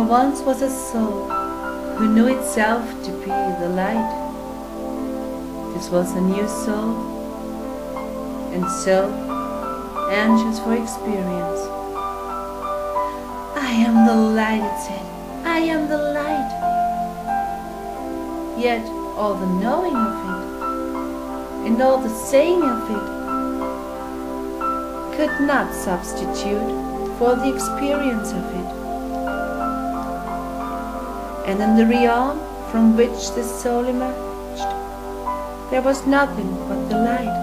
once was a soul who knew itself to be the light. This was a new soul, and so anxious for experience. I am the light, it said. I am the light. Yet all the knowing of it, and all the saying of it, could not substitute for the experience of it. And in the realm from which this soul emerged, there was nothing but the light.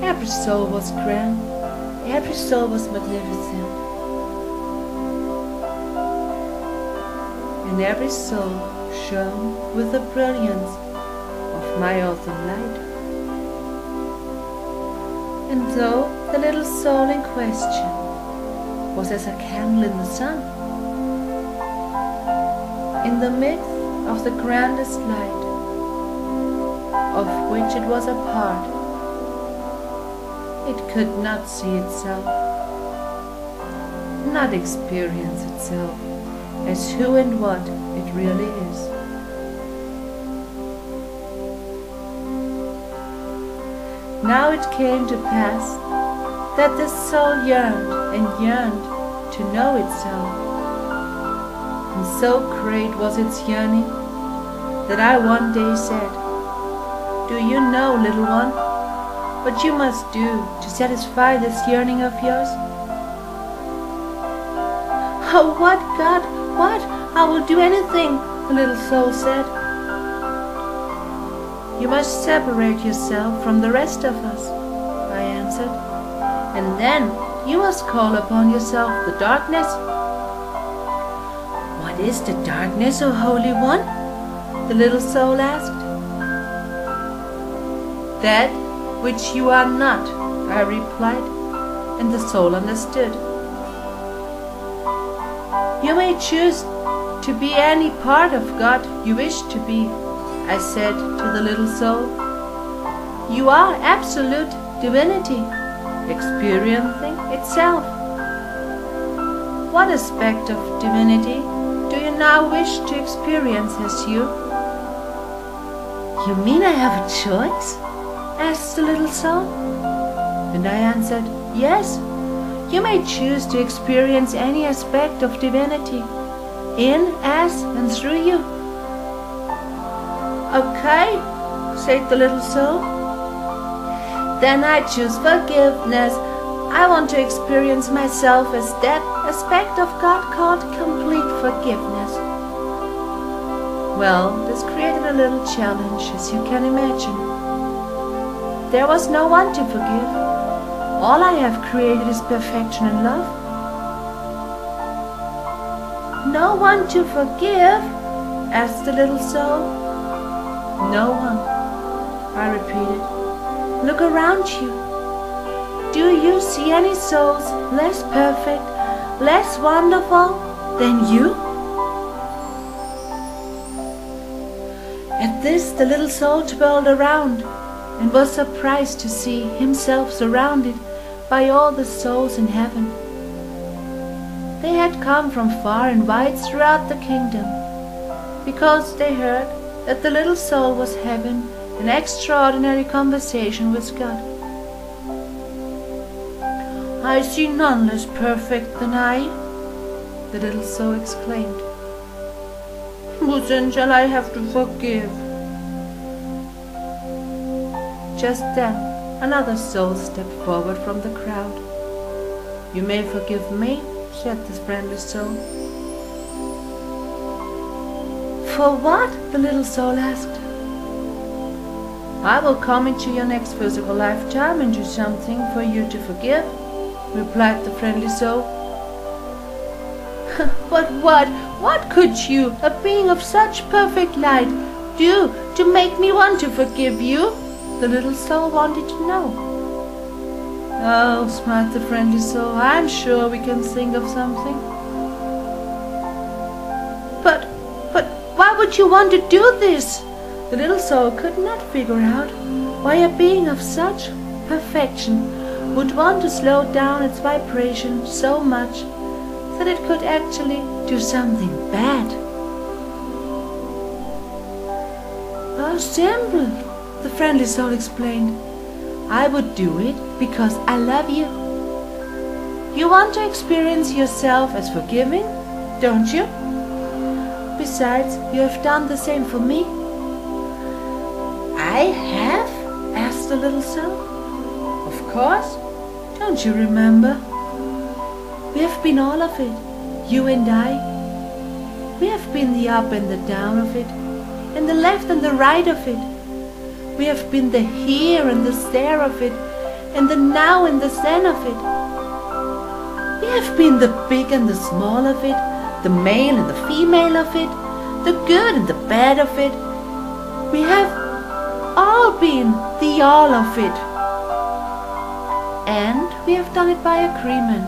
Every soul was grand, every soul was magnificent, and every soul shone with the brilliance of my awesome light. And though the little soul in question was as a candle in the sun, in the midst of the grandest light of which it was a part, it could not see itself, not experience itself as who and what it really is. Now it came to pass that this soul yearned and yearned to know itself, and so great was its yearning that I one day said, "Do you know, little one, what you must do to satisfy this yearning of yours?" "Oh, what, God, what? I will do anything," the little soul said. "You must separate yourself from the rest of us," I answered, "and then you must call upon yourself the darkness." "What is the darkness, O Holy One?" the little soul asked. "That which you are not," I replied, and the soul understood. "You may choose to be any part of God you wish to be," I said to the little soul. "You are absolute divinity, experiencing itself. What aspect of divinity do you now wish to experience as you?" "You mean I have a choice?" asked the little soul. And I answered, "Yes, you may choose to experience any aspect of divinity, in, as, and through you." "Okay," said the little soul. "Then I choose forgiveness. I want to experience myself as that aspect of God called complete forgiveness." Well, this created a little challenge, as you can imagine. There was no one to forgive. All I have created is perfection and love. "No one to forgive?" asked the little soul. "No one," I repeated. "Look around you. Do you see any souls less perfect, less wonderful than you?" At this the little soul twirled around and was surprised to see himself surrounded by all the souls in heaven. They had come from far and wide throughout the kingdom, because they heard that the little soul was having an extraordinary conversation with God. "I see none less perfect than I," the little soul exclaimed. "Who then shall I have to forgive?" Just then another soul stepped forward from the crowd. "You may forgive me," said this friendly soul. "For what?" the little soul asked. "I will come into your next physical lifetime and do something for you to forgive," replied the friendly soul. "But what could you, a being of such perfect light, do to make me want to forgive you?" the little soul wanted to know. "Oh," smiled the friendly soul, "I'm sure we can think of something." But why would you want to do this?" The little soul could not figure out why a being of such perfection would want to slow down its vibration so much that it could actually do something bad. How simple, the friendly soul explained. I would do it because I love you. You want to experience yourself as forgiving, don't you? Besides, you have done the same for me. I have? Asked the little soul. Of course. Don't you remember? We have been all of it, you and I. We have been the up and the down of it, and the left and the right of it. We have been the here and the there of it, and the now and the then of it. We have been the big and the small of it, the male and the female of it, the good and the bad of it. We have all been the all of it. And we have done it by agreement,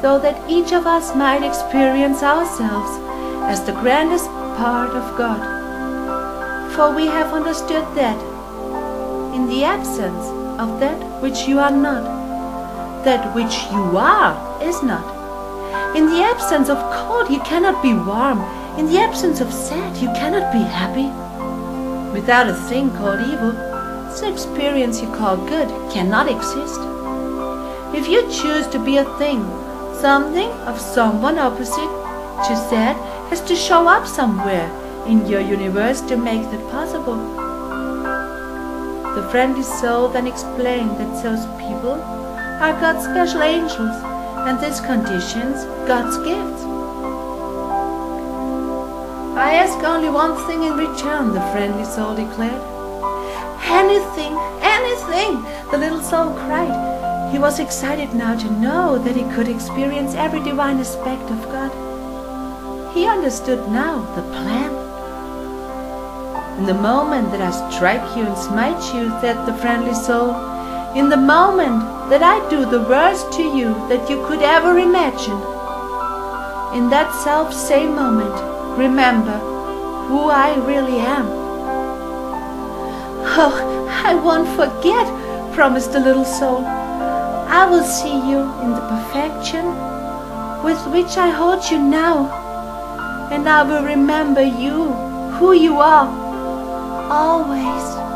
so that each of us might experience ourselves as the grandest part of God. For we have understood that in the absence of that which you are not, that which you are is not. In the absence of cold you cannot be warm. In the absence of sad you cannot be happy. Without a thing called evil, this experience you call good cannot exist. If you choose to be a thing, something of someone opposite to sad has to show up somewhere in your universe to make that possible. The friendly soul then explained that those people are God's special angels, and these conditions God's gifts. I ask only one thing in return, the friendly soul declared. Anything, anything, the little soul cried. He was excited now to know that he could experience every divine aspect of God. He understood now the plan. In the moment that I strike you and smite you, said the friendly soul, in the moment that I do the worst to you that you could ever imagine, in that self-same moment, remember who I really am. Oh, I won't forget, promised the little soul. I will see you in the perfection with which I hold you now, and I will remember you, who you are, always.